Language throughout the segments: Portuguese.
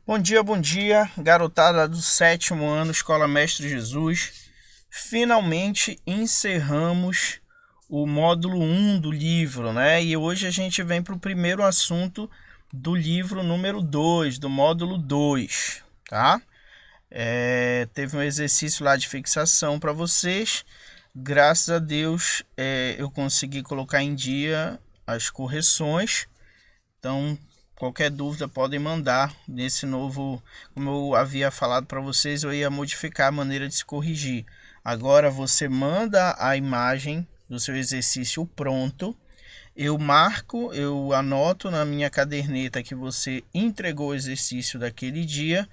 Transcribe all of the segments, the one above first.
Bom dia, garotada do sétimo ano, Escola Mestre Jesus. Finalmente encerramos o módulo 1 do livro, né? E hoje a gente vem para o primeiro assunto do livro número 2, do módulo 2, tá? Teve um exercício lá de fixação para vocês. Graças a Deus eu consegui colocar em dia as correções. Então, qualquer dúvida podem mandar nesse novo, como eu havia falado para vocês, eu ia modificar a maneira de se corrigir. Agora você manda a imagem do seu exercício pronto, eu marco, eu anoto na minha caderneta que você entregou o exercício daquele dia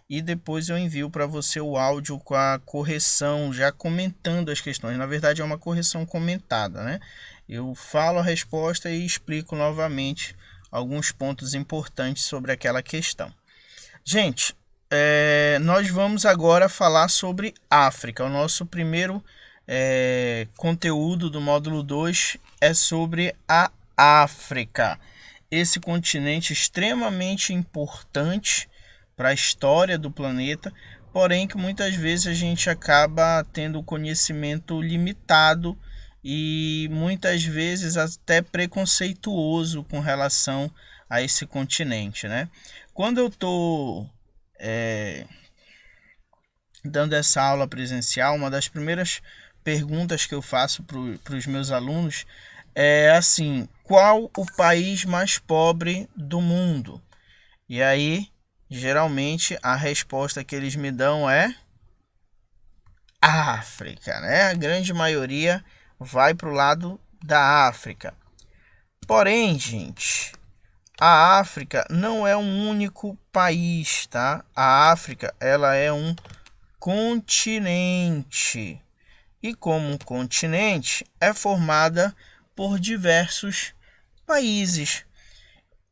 e depois eu envio para você o áudio com a correção, já comentando as questões. Na verdade é uma correção comentada, né? Eu falo a resposta e explico novamente alguns pontos importantes sobre aquela questão. Gente, nós vamos agora falar sobre África. O nosso primeiro conteúdo do módulo 2 é sobre a África. Esse continente extremamente importante para a história do planeta, porém que muitas vezes a gente acaba tendo conhecimento limitado e muitas vezes até preconceituoso com relação a esse continente, né? Quando eu estou dando essa aula presencial, uma das primeiras perguntas que eu faço para os meus alunos é assim: qual o país mais pobre do mundo? E aí, geralmente, a resposta que eles me dão é África, né? A grande maioria vai para o lado da África. Porém, gente, a África não é um único país, tá? A África, ela é um continente. E como um continente, é formada por diversos países.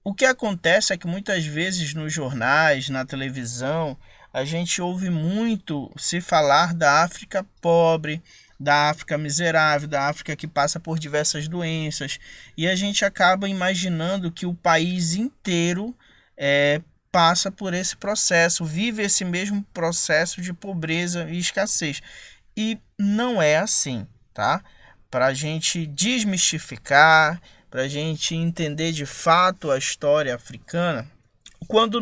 O que acontece é que muitas vezes nos jornais, na televisão, a gente ouve muito se falar da África pobre, da África miserável, da África que passa por diversas doenças, e a gente acaba imaginando que o país inteiro passa por esse processo, vive esse mesmo processo de pobreza e escassez. E não é assim, tá? Para a gente desmistificar, para a gente entender de fato a história africana. Quando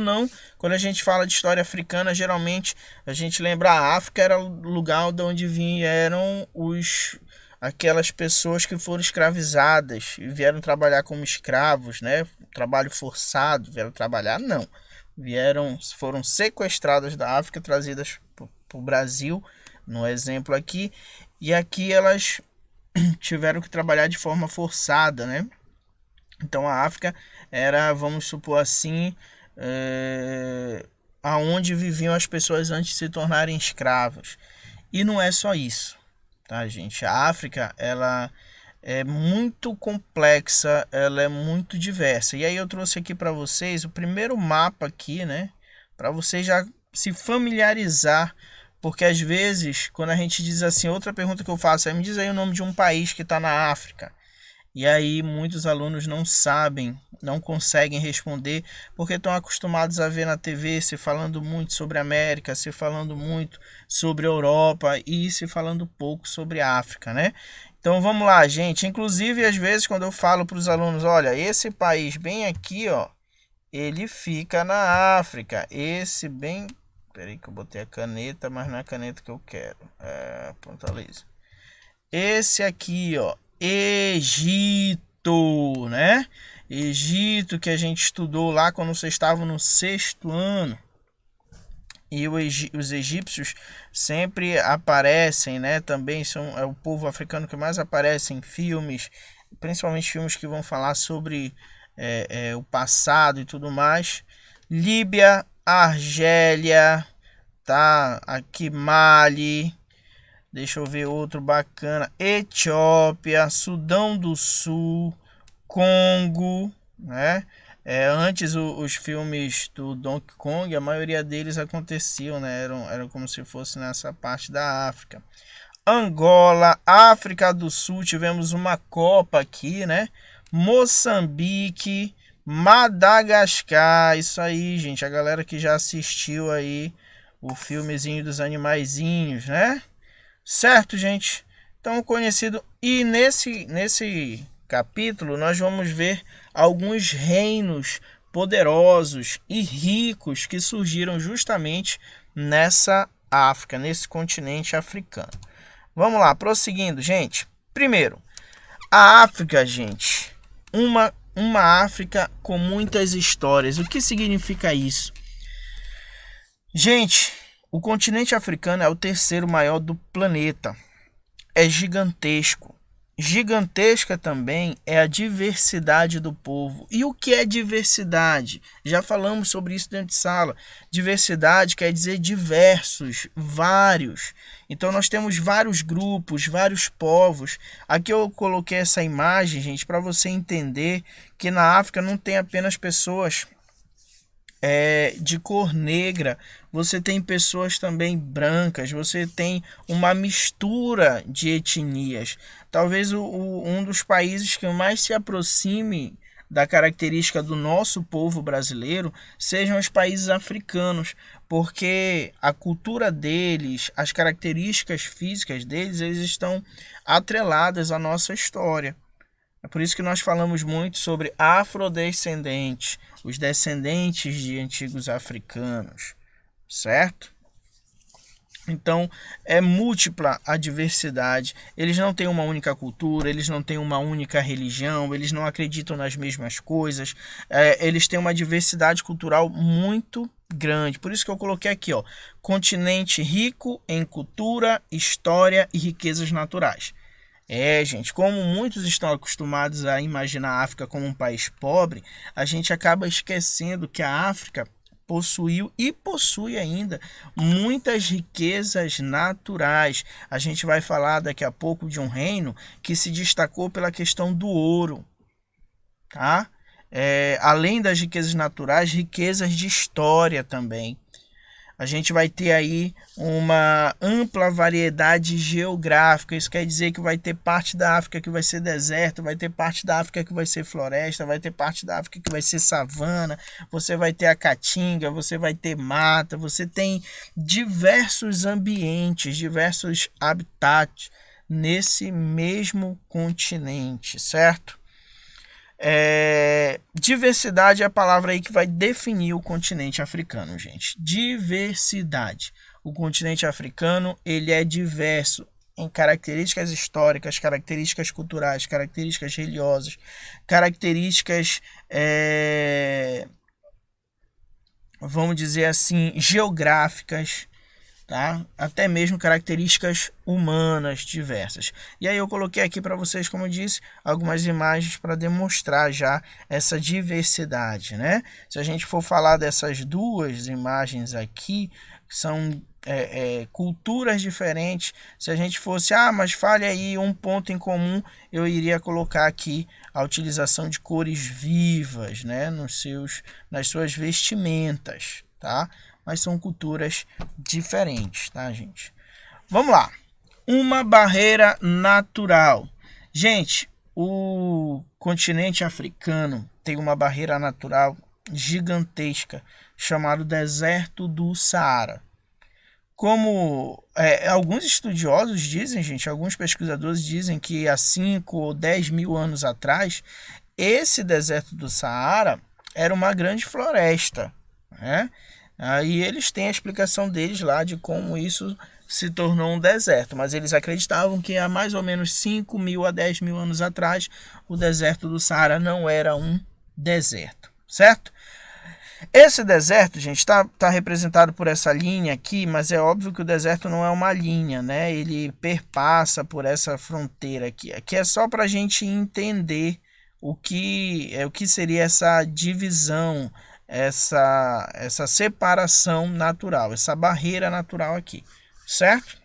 a gente fala de história africana, geralmente a gente lembra a África era o lugar de onde vieram aquelas pessoas que foram escravizadas e vieram trabalhar como escravos, né? Trabalho forçado, vieram trabalhar, não. Foram sequestradas da África, trazidas para o Brasil, no exemplo aqui, e aqui elas tiveram que trabalhar de forma forçada, né? Então a África era, vamos supor assim, aonde viviam as pessoas antes de se tornarem escravas. E não é só isso, tá, gente? A África, ela é muito complexa, ela é muito diversa. E aí eu trouxe aqui para vocês o primeiro mapa aqui, né? Para vocês já se familiarizar, porque às vezes, quando a gente diz assim, outra pergunta que eu faço é: me diz aí o nome de um país que está na África. E aí muitos alunos não sabem, não conseguem responder, porque estão acostumados a ver na TV se falando muito sobre a América, se falando muito sobre a Europa e se falando pouco sobre a África, né? Então vamos lá, gente. Inclusive, às vezes, quando eu falo para os alunos, olha, esse país bem aqui, ó, ele fica na África. Esse bem. Peraí que eu botei a caneta, mas não é a caneta que eu quero. Ponta lisa. Esse aqui, ó, Egito, né? Egito, que a gente estudou lá quando vocês estavam no sexto ano. E os egípcios sempre aparecem, né? Também é o povo africano que mais aparece em filmes, principalmente filmes que vão falar sobre o passado e tudo mais. Líbia, Argélia, tá? Aqui Mali. Deixa eu ver outro bacana. Etiópia, Sudão do Sul, Congo, né? Antes os filmes do Donkey Kong, a maioria deles aconteciam, né? Eram como se fosse nessa parte da África. Angola, África do Sul, tivemos uma Copa aqui, né? Moçambique, Madagascar, isso aí, gente. A galera que já assistiu aí o filmezinho dos animaizinhos, né? Certo, gente? Então, conhecido. E nesse capítulo nós vamos ver alguns reinos poderosos e ricos que surgiram justamente nessa África, nesse continente africano. Vamos lá, prosseguindo, gente. Primeiro, a África, gente, uma África com muitas histórias. O que significa isso? Gente, o continente africano é o terceiro maior do planeta. É gigantesco. Gigantesca também é a diversidade do povo. E o que é diversidade? Já falamos sobre isso dentro de sala. Diversidade quer dizer diversos, vários. Então nós temos vários grupos, vários povos. Aqui eu coloquei essa imagem, gente, para você entender que na África não tem apenas pessoas de cor negra, você tem pessoas também brancas, você tem uma mistura de etnias. Talvez um dos países que mais se aproxime da característica do nosso povo brasileiro sejam os países africanos, porque a cultura deles, as características físicas deles, eles estão atreladas à nossa história. É por isso que nós falamos muito sobre afrodescendentes, os descendentes de antigos africanos, certo? Então, é múltipla a diversidade. Eles não têm uma única cultura, eles não têm uma única religião, eles não acreditam nas mesmas coisas. Eles têm uma diversidade cultural muito grande. Por isso que eu coloquei aqui, ó, continente rico em cultura, história e riquezas naturais. Gente, como muitos estão acostumados a imaginar a África como um país pobre, a gente acaba esquecendo que a África possuiu e possui ainda muitas riquezas naturais. A gente vai falar daqui a pouco de um reino que se destacou pela questão do ouro, tá? Além das riquezas naturais, riquezas de história também. A gente vai ter aí uma ampla variedade geográfica. Isso quer dizer que vai ter parte da África que vai ser deserto, vai ter parte da África que vai ser floresta, vai ter parte da África que vai ser savana, você vai ter a caatinga, você vai ter mata, você tem diversos ambientes, diversos habitats nesse mesmo continente, certo? Diversidade é a palavra aí que vai definir o continente africano, gente. Diversidade. O continente africano, ele é diverso em características históricas, características culturais, características religiosas, características, vamos dizer assim, geográficas, tá? Até mesmo características humanas diversas. E aí eu coloquei aqui para vocês, como eu disse, algumas imagens para demonstrar já essa diversidade, né? Se a gente for falar dessas duas imagens aqui, são culturas diferentes. Se a gente fosse, mas fale aí um ponto em comum, eu iria colocar aqui a utilização de cores vivas, né? Nas suas vestimentas, tá? Mas são culturas diferentes, tá, gente? Vamos lá. Uma barreira natural. Gente, o continente africano tem uma barreira natural gigantesca, chamada Deserto do Saara. Como alguns estudiosos dizem, gente, alguns pesquisadores dizem que há 5 ou 10 mil anos atrás, esse deserto do Saara era uma grande floresta, né? Aí eles têm a explicação deles lá de como isso se tornou um deserto, mas eles acreditavam que há mais ou menos 5 mil a 10 mil anos atrás o deserto do Saara não era um deserto, certo? Esse deserto, gente, está representado por essa linha aqui, mas é óbvio que o deserto não é uma linha, né? Ele perpassa por essa fronteira aqui. Aqui é só para a gente entender o que seria essa divisão, essa separação natural, essa barreira natural aqui, certo?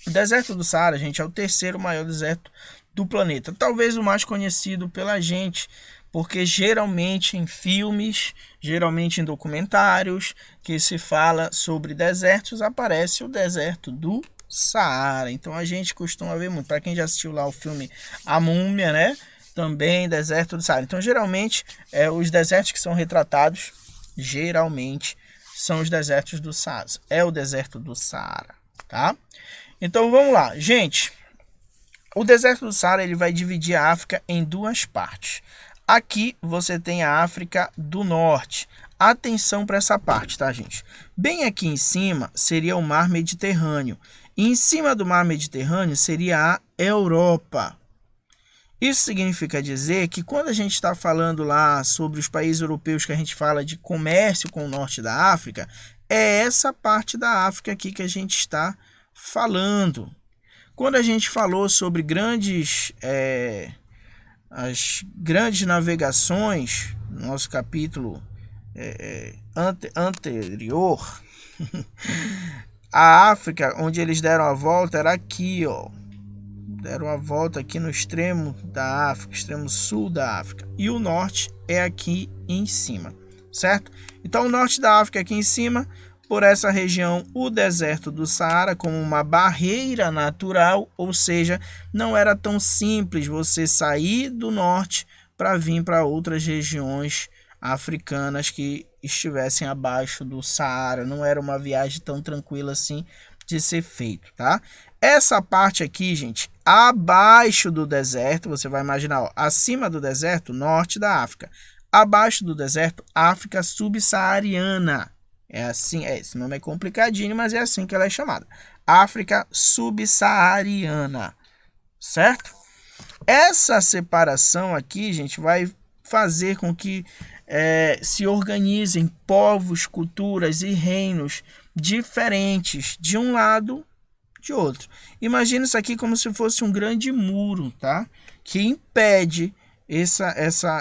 O deserto do Saara, gente, é o terceiro maior deserto do planeta, talvez o mais conhecido pela gente, porque geralmente em filmes, geralmente em documentários que se fala sobre desertos, aparece o deserto do Saara. Então a gente costuma ver muito. Para quem já assistiu lá o filme A Múmia, né? também deserto do Saara. Então, geralmente, os desertos que são retratados, geralmente, são os desertos do Saara. É o deserto do Saara, tá? Então, vamos lá. Gente, o deserto do Saara ele vai dividir a África em duas partes. Aqui você tem a África do Norte. Atenção para essa parte, tá, gente? Bem aqui em cima seria o Mar Mediterrâneo. E em cima do Mar Mediterrâneo seria a Europa. Isso significa dizer que quando a gente está falando lá sobre os países europeus que a gente fala de comércio com o norte da África, é essa parte da África aqui que a gente está falando. Quando a gente falou sobre as grandes navegações, no nosso capítulo anterior, a África, onde eles deram a volta, era aqui, ó. Deram a volta aqui no extremo da África, extremo sul da África. E o norte é aqui em cima, certo? Então, o norte da África aqui em cima, por essa região, o deserto do Saara como uma barreira natural, ou seja, não era tão simples você sair do norte para vir para outras regiões africanas que estivessem abaixo do Saara. Não era uma viagem tão tranquila assim de ser feito, tá? Essa parte aqui, gente, abaixo do deserto, você vai imaginar, ó, acima do deserto, norte da África. Abaixo do deserto, África subsaariana. É assim, esse nome é complicadinho, mas é assim que ela é chamada. África subsaariana, certo? Essa separação aqui, gente, vai fazer com que se organizem povos, culturas e reinos diferentes de um lado de outro. Imagina isso aqui como se fosse um grande muro, tá? Que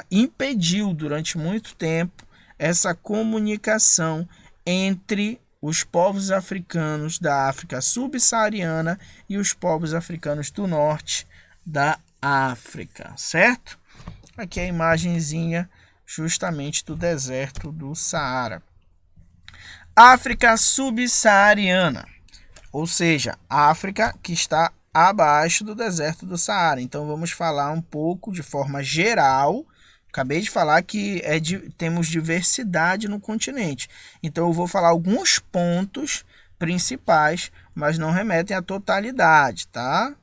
impediu durante muito tempo essa comunicação entre os povos africanos da África subsaariana e os povos africanos do norte da África, certo? Aqui é a imagenzinha justamente do deserto do Saara. África subsaariana, ou seja, África que está abaixo do deserto do Saara. Então vamos falar um pouco de forma geral. Acabei de falar que temos diversidade no continente. Então eu vou falar alguns pontos principais, mas não remetem à totalidade, tá?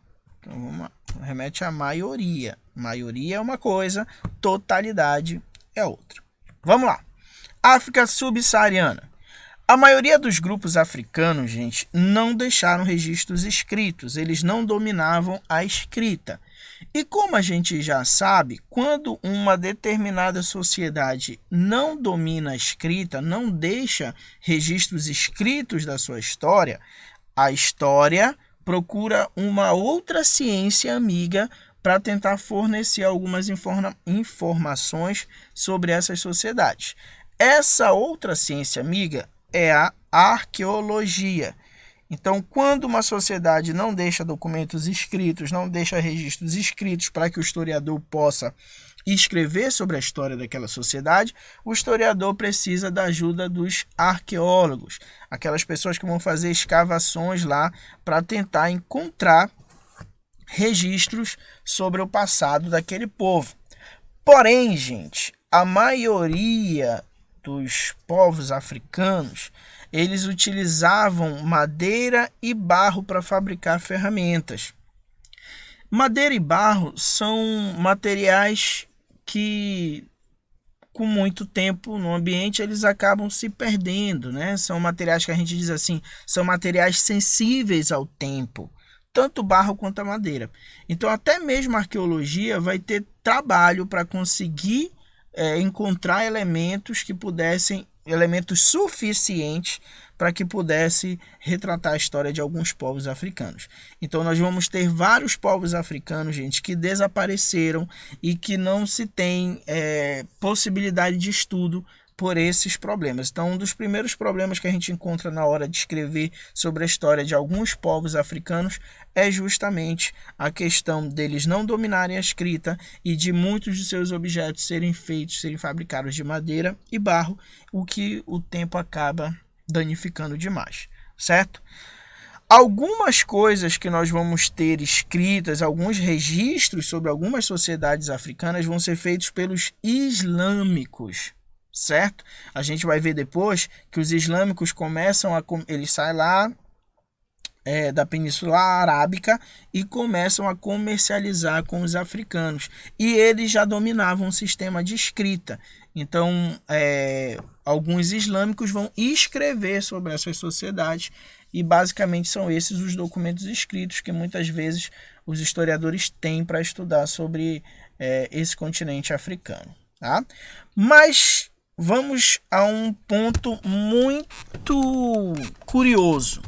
Então remete à maioria. Maioria é uma coisa, totalidade é outra. Vamos lá. África subsaariana. A maioria dos grupos africanos, gente, não deixaram registros escritos. Eles não dominavam a escrita. E como a gente já sabe, quando uma determinada sociedade não domina a escrita, não deixa registros escritos da sua história, a história procura uma outra ciência amiga para tentar fornecer algumas informações sobre essas sociedades. Essa outra ciência amiga é a arqueologia. Então, quando uma sociedade não deixa documentos escritos, não deixa registros escritos para que o historiador possa escrever sobre a história daquela sociedade, o historiador precisa da ajuda dos arqueólogos, aquelas pessoas que vão fazer escavações lá para tentar encontrar registros sobre o passado daquele povo. Porém, gente, a maioria dos povos africanos, eles utilizavam madeira e barro para fabricar ferramentas. Madeira e barro são materiais que, com muito tempo no ambiente, eles acabam se perdendo, né? São materiais que a gente diz assim, são materiais sensíveis ao tempo, tanto o barro quanto a madeira. Então, até mesmo a arqueologia vai ter trabalho para conseguir encontrar elementos suficientes para que pudesse retratar a história de alguns povos africanos. Então nós vamos ter vários povos africanos, gente, que desapareceram e que não se tem possibilidade de estudo por esses problemas. Então, um dos primeiros problemas que a gente encontra na hora de escrever sobre a história de alguns povos africanos é justamente a questão deles não dominarem a escrita e de muitos de seus objetos serem fabricados de madeira e barro, o que o tempo acaba danificando demais, certo? Algumas coisas que nós vamos ter escritas, alguns registros sobre algumas sociedades africanas vão ser feitos pelos islâmicos, certo? A gente vai ver depois que os islâmicos começam a... Eles saem lá da Península Arábica e começam a comercializar com os africanos. E eles já dominavam o sistema de escrita. Então, alguns islâmicos vão escrever sobre essas sociedades e basicamente são esses os documentos escritos que muitas vezes os historiadores têm para estudar sobre esse continente africano. Tá? Mas vamos a um ponto muito curioso.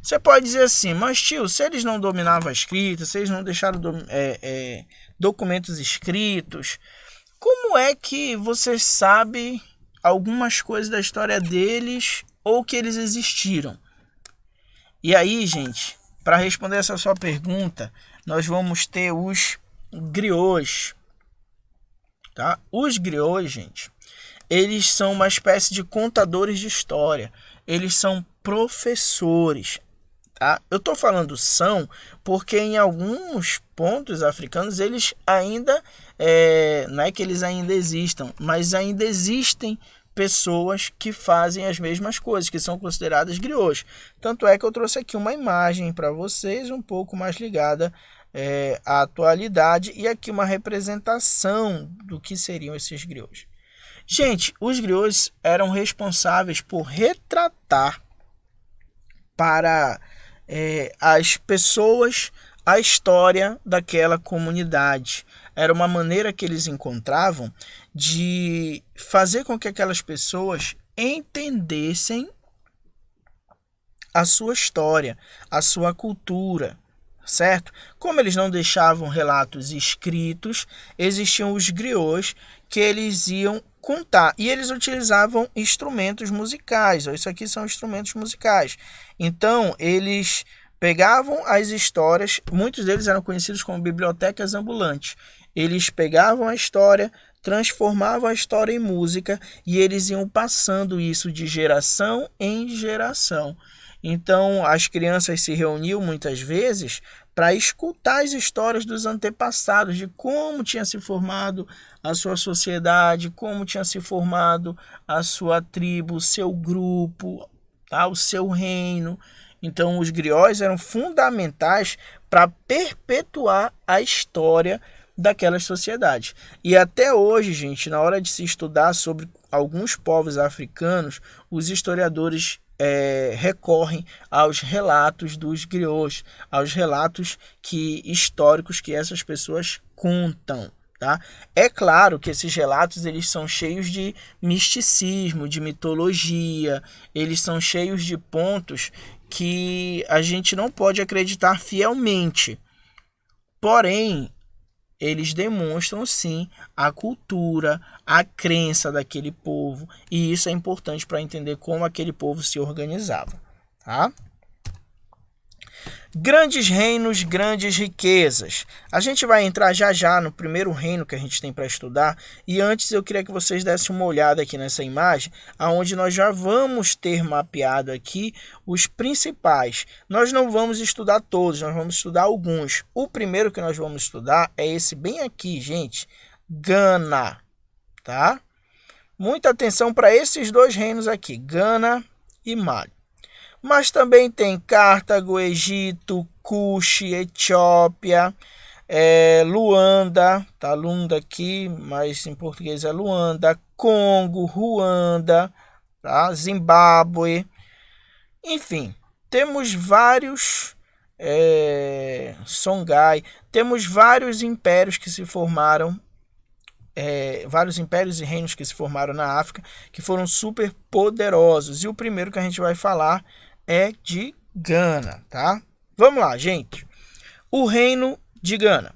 Você pode dizer assim, mas tio, se eles não dominavam a escrita, se eles não deixaram documentos escritos, como é que você sabe algumas coisas da história deles ou que eles existiram? E aí, gente, para responder essa sua pergunta, nós vamos ter os griots. Tá? Os griots, gente, eles são uma espécie de contadores de história. Eles são professores. Tá? Eu estou falando são porque em alguns pontos africanos eles ainda, não é que eles ainda existam, mas ainda existem pessoas que fazem as mesmas coisas, que são consideradas griots. Tanto é que eu trouxe aqui uma imagem para vocês um pouco mais ligada à atualidade e aqui uma representação do que seriam esses griots. Gente, os griots eram responsáveis por retratar para as pessoas a história daquela comunidade. Era uma maneira que eles encontravam de fazer com que aquelas pessoas entendessem a sua história, a sua cultura, certo? Como eles não deixavam relatos escritos, existiam os griots que eles iam contar. E eles utilizavam instrumentos musicais. Isso aqui são instrumentos musicais. Então, eles pegavam as histórias, muitos deles eram conhecidos como bibliotecas ambulantes. Eles pegavam a história, transformavam a história em música e eles iam passando isso de geração em geração. Então, as crianças se reuniam muitas vezes para escutar as histórias dos antepassados, de como tinha se formado a sua sociedade, como tinha se formado a sua tribo, o seu grupo, tá? O seu reino. Então, os griots eram fundamentais para perpetuar a história daquelas sociedades. E até hoje, gente, na hora de se estudar sobre alguns povos africanos, os historiadores recorrem aos relatos dos griots, aos relatos históricos que essas pessoas contam. Tá? É claro que esses relatos eles são cheios de misticismo, de mitologia, eles são cheios de pontos que a gente não pode acreditar fielmente. Porém, eles demonstram sim a cultura, a crença daquele povo, e isso é importante para entender como aquele povo se organizava. Tá? Grandes reinos, grandes riquezas. A gente vai entrar já já no primeiro reino que a gente tem para estudar, e antes eu queria que vocês dessem uma olhada aqui nessa imagem, aonde nós já vamos ter mapeado aqui os principais. Nós não vamos estudar todos, nós vamos estudar alguns. O primeiro que nós vamos estudar é esse bem aqui, gente, Gana, tá? Muita atenção para esses dois reinos aqui, Gana e Mali. Mas também tem Cartago, Egito, Cush, Etiópia, Luanda, tá Lunda aqui, mas em português é Luanda, Congo, Ruanda, tá? Zimbábue, enfim, temos vários Songhai, temos vários impérios que se formaram, vários impérios e reinos que se formaram na África, que foram super poderosos, e o primeiro que a gente vai falar é de Gana, tá? Vamos lá, gente. O reino de Gana.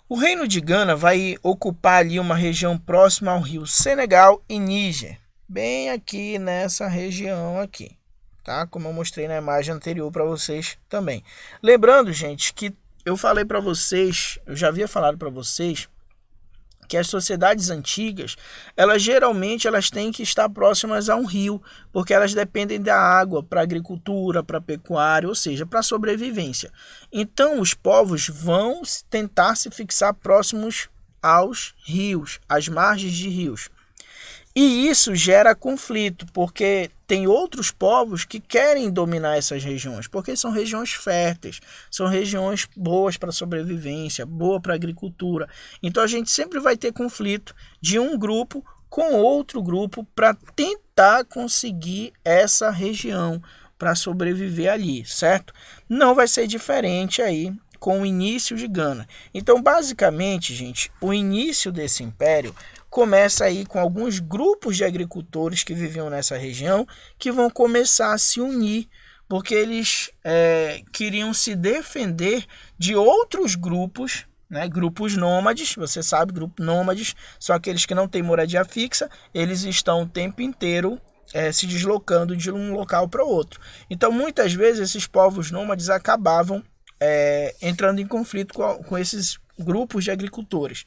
O reino de Gana vai ocupar ali uma região próxima ao rio Senegal e Níger, bem aqui nessa região aqui, tá? Como eu mostrei na imagem anterior para vocês também. Lembrando, gente, que eu falei para vocês, eu já havia falado para vocês que as sociedades antigas, elas têm que estar próximas a um rio, porque elas dependem da água para agricultura, para pecuária, ou seja, para sobrevivência. Então, os povos vão tentar se fixar próximos aos rios, às margens de rios. E isso gera conflito, porque tem outros povos que querem dominar essas regiões, porque são regiões férteis, são regiões boas para sobrevivência, boa para agricultura. Então a gente sempre vai ter conflito de um grupo com outro grupo para tentar conseguir essa região, para sobreviver ali, certo? Não vai ser diferente aí com o início de Gana. Então, basicamente, gente, o início desse império começa aí com alguns grupos de agricultores que viviam nessa região que vão começar a se unir, porque eles queriam se defender de outros grupos, né? Grupos nômades, você sabe, grupos nômades são aqueles que não têm moradia fixa, eles estão o tempo inteiro se deslocando de um local para outro. Então, muitas vezes, esses povos nômades acabavam entrando em conflito com esses grupos de agricultores.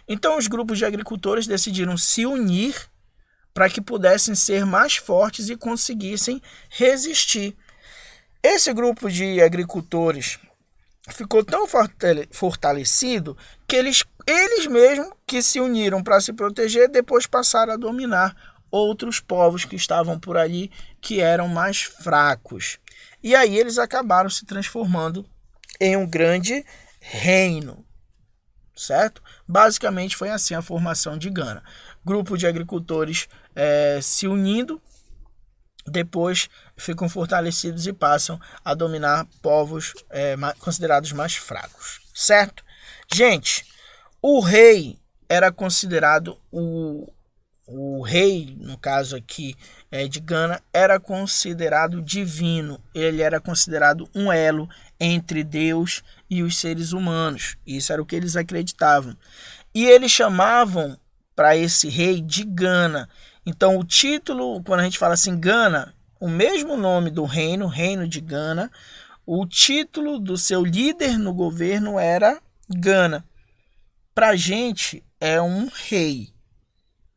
Então, os grupos de agricultores decidiram se unir para que pudessem ser mais fortes e conseguissem resistir. Esse grupo de agricultores ficou tão fortalecido que eles mesmos que se uniram para se proteger, depois passaram a dominar outros povos que estavam por ali, que eram mais fracos. E aí eles acabaram se transformando em um grande reino, certo? Basicamente foi assim a formação de Gana. Grupo de agricultores se unindo, depois ficam fortalecidos e passam a dominar povos considerados mais fracos, certo? Gente, o rei era considerado o rei, no caso aqui de Gana, era considerado divino. Ele era considerado um elo entre Deus e os seres humanos. Isso era o que eles acreditavam. E eles chamavam para esse rei de Gana. Então, o título, quando a gente fala assim, Gana, o mesmo nome do reino, reino de Gana, o título do seu líder no governo era Gana. Para a gente, é um rei.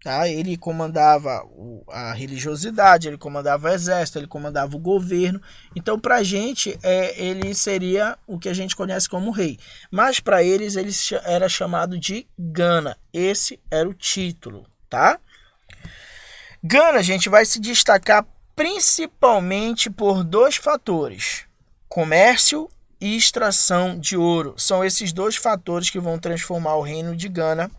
Tá? Ele comandava a religiosidade, ele comandava o exército, ele comandava o governo. Então, para a gente, ele seria o que a gente conhece como rei. Mas para eles, ele era chamado de Gana. Esse era o título. Tá? Gana, gente, vai se destacar principalmente por dois fatores: comércio e extração de ouro. São esses dois fatores que vão transformar o reino de Gana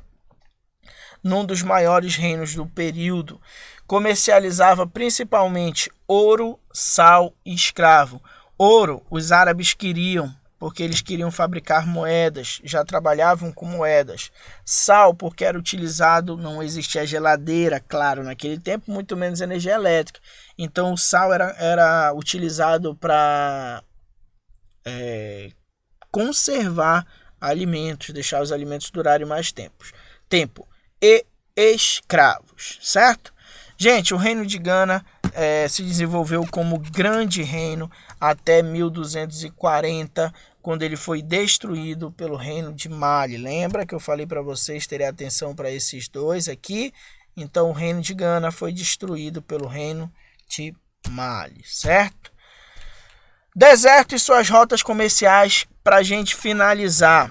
num dos maiores reinos do período. Comercializava principalmente ouro, sal e escravo. Ouro, os árabes queriam, porque eles queriam fabricar moedas, já trabalhavam com moedas. Sal, porque era utilizado, não existia geladeira, claro, naquele tempo, muito menos energia elétrica. Então, o sal era utilizado para conservar alimentos, deixar os alimentos durarem mais tempo. E escravos, certo? Gente, o reino de Gana se desenvolveu como grande reino até 1240, quando ele foi destruído pelo reino de Mali. Lembra que eu falei para vocês terem atenção para esses dois aqui? Então, o reino de Gana foi destruído pelo reino de Mali, certo? Deserto e suas rotas comerciais para a gente finalizar.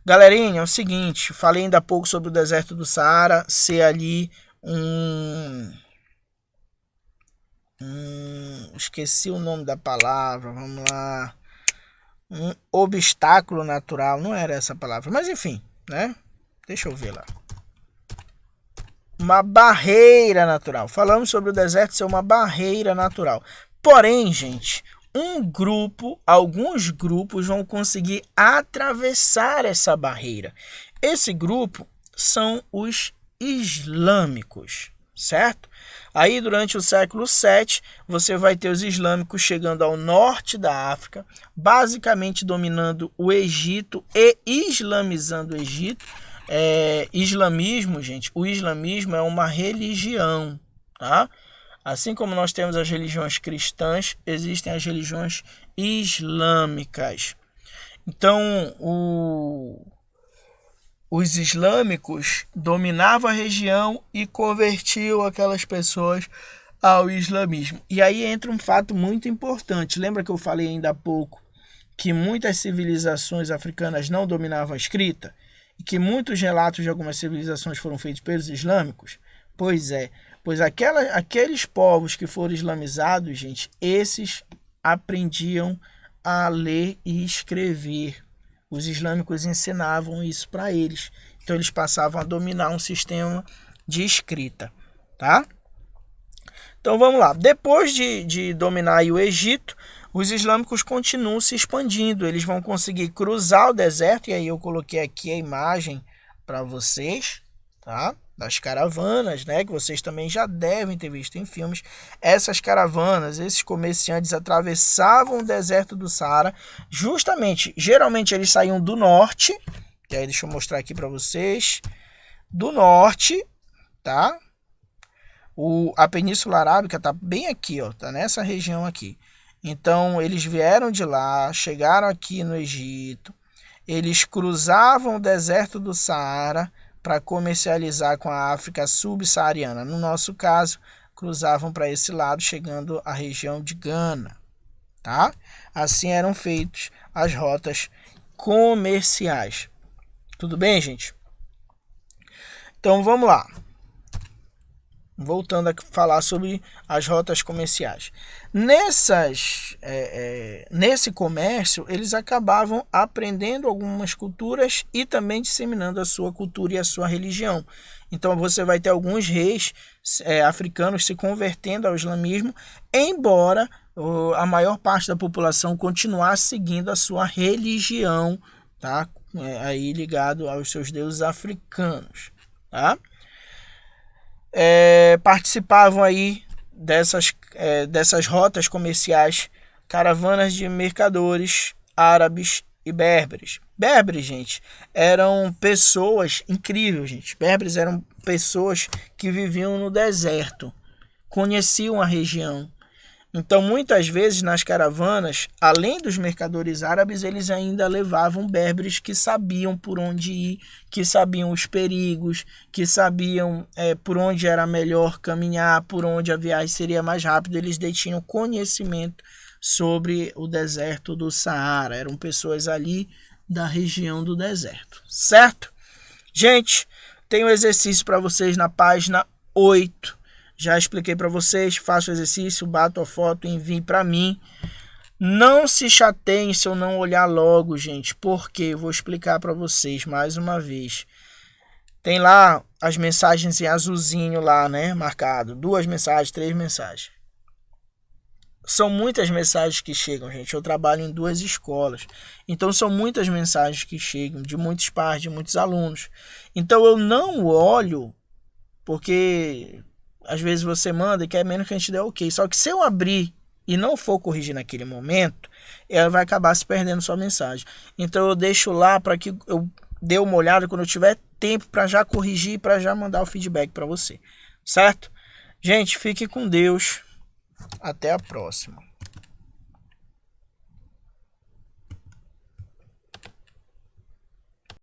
Galerinha, é o seguinte, falei ainda há pouco sobre o deserto do Saara ser ali esqueci o nome da palavra, vamos lá, um obstáculo natural, não era essa palavra, mas enfim, né? Deixa eu ver lá. Uma barreira natural. Falamos sobre o deserto ser uma barreira natural. Porém, gente, alguns grupos vão conseguir atravessar essa barreira. Esse grupo são os islâmicos, certo? Aí, durante o século VII, você vai ter os islâmicos chegando ao norte da África, basicamente dominando o Egito e islamizando o Egito. Islamismo, gente, o islamismo é uma religião, tá? Assim como nós temos as religiões cristãs, existem as religiões islâmicas. Então, os islâmicos dominavam a região e convertiam aquelas pessoas ao islamismo. E aí entra um fato muito importante. Lembra que eu falei ainda há pouco que muitas civilizações africanas não dominavam a escrita? E que muitos relatos de algumas civilizações foram feitos pelos islâmicos? Pois é, pois aqueles povos que foram islamizados, gente, esses aprendiam a ler e escrever. Os islâmicos ensinavam isso para eles. Então eles passavam a dominar um sistema de escrita, tá? Então vamos lá. Depois de dominar o Egito, os islâmicos continuam se expandindo. Eles vão conseguir cruzar o deserto, e aí eu coloquei aqui a imagem para vocês, tá? Das caravanas, né? Que vocês também já devem ter visto em filmes. Essas caravanas, esses comerciantes atravessavam o deserto do Saara. Geralmente eles saíam do norte. E aí deixa eu mostrar aqui para vocês. Do norte, tá? A Península Arábica tá bem aqui, ó, tá nessa região aqui. Então, eles vieram de lá, chegaram aqui no Egito, eles cruzavam o deserto do Saara para comercializar com a África subsaariana. No nosso caso, cruzavam para esse lado, chegando à região de Gana, tá? Assim eram feitas as rotas comerciais. Tudo bem, gente? Então, vamos lá. Voltando a falar sobre as rotas comerciais. Nesse comércio, eles acabavam aprendendo algumas culturas e também disseminando a sua cultura e a sua religião. Então você vai ter alguns reis africanos se convertendo ao islamismo, embora a maior parte da população continuasse seguindo a sua religião, tá? Aí ligado aos seus deuses africanos, tá? Participavam aí dessas rotas comerciais caravanas de mercadores árabes e berberes. Berberes, gente, eram pessoas incríveis, gente. Berberes eram pessoas que viviam no deserto, conheciam a região. Então, muitas vezes nas caravanas, além dos mercadores árabes, eles ainda levavam berberes que sabiam por onde ir, que sabiam os perigos, que sabiam por onde era melhor caminhar, por onde a viagem seria mais rápida. Eles detinham conhecimento sobre o deserto do Saara. Eram pessoas ali da região do deserto, certo? Gente, tem um exercício para vocês na página 8. Já expliquei para vocês, faço o exercício, bato a foto e envie para mim. Não se chateiem se eu não olhar logo, gente, porque eu vou explicar para vocês mais uma vez. Tem lá as mensagens em azulzinho lá, né, marcado. 2 mensagens, 3 mensagens. São muitas mensagens que chegam, gente. Eu trabalho em 2 escolas. Então são muitas mensagens que chegam de muitos pais, de muitos alunos. Então eu não olho porque às vezes você manda e quer menos que a gente dê ok. Só que se eu abrir e não for corrigir naquele momento, ela vai acabar se perdendo sua mensagem. Então eu deixo lá para que eu dê uma olhada quando eu tiver tempo para já corrigir, para já mandar o feedback para você. Certo? Gente, fique com Deus. Até a próxima.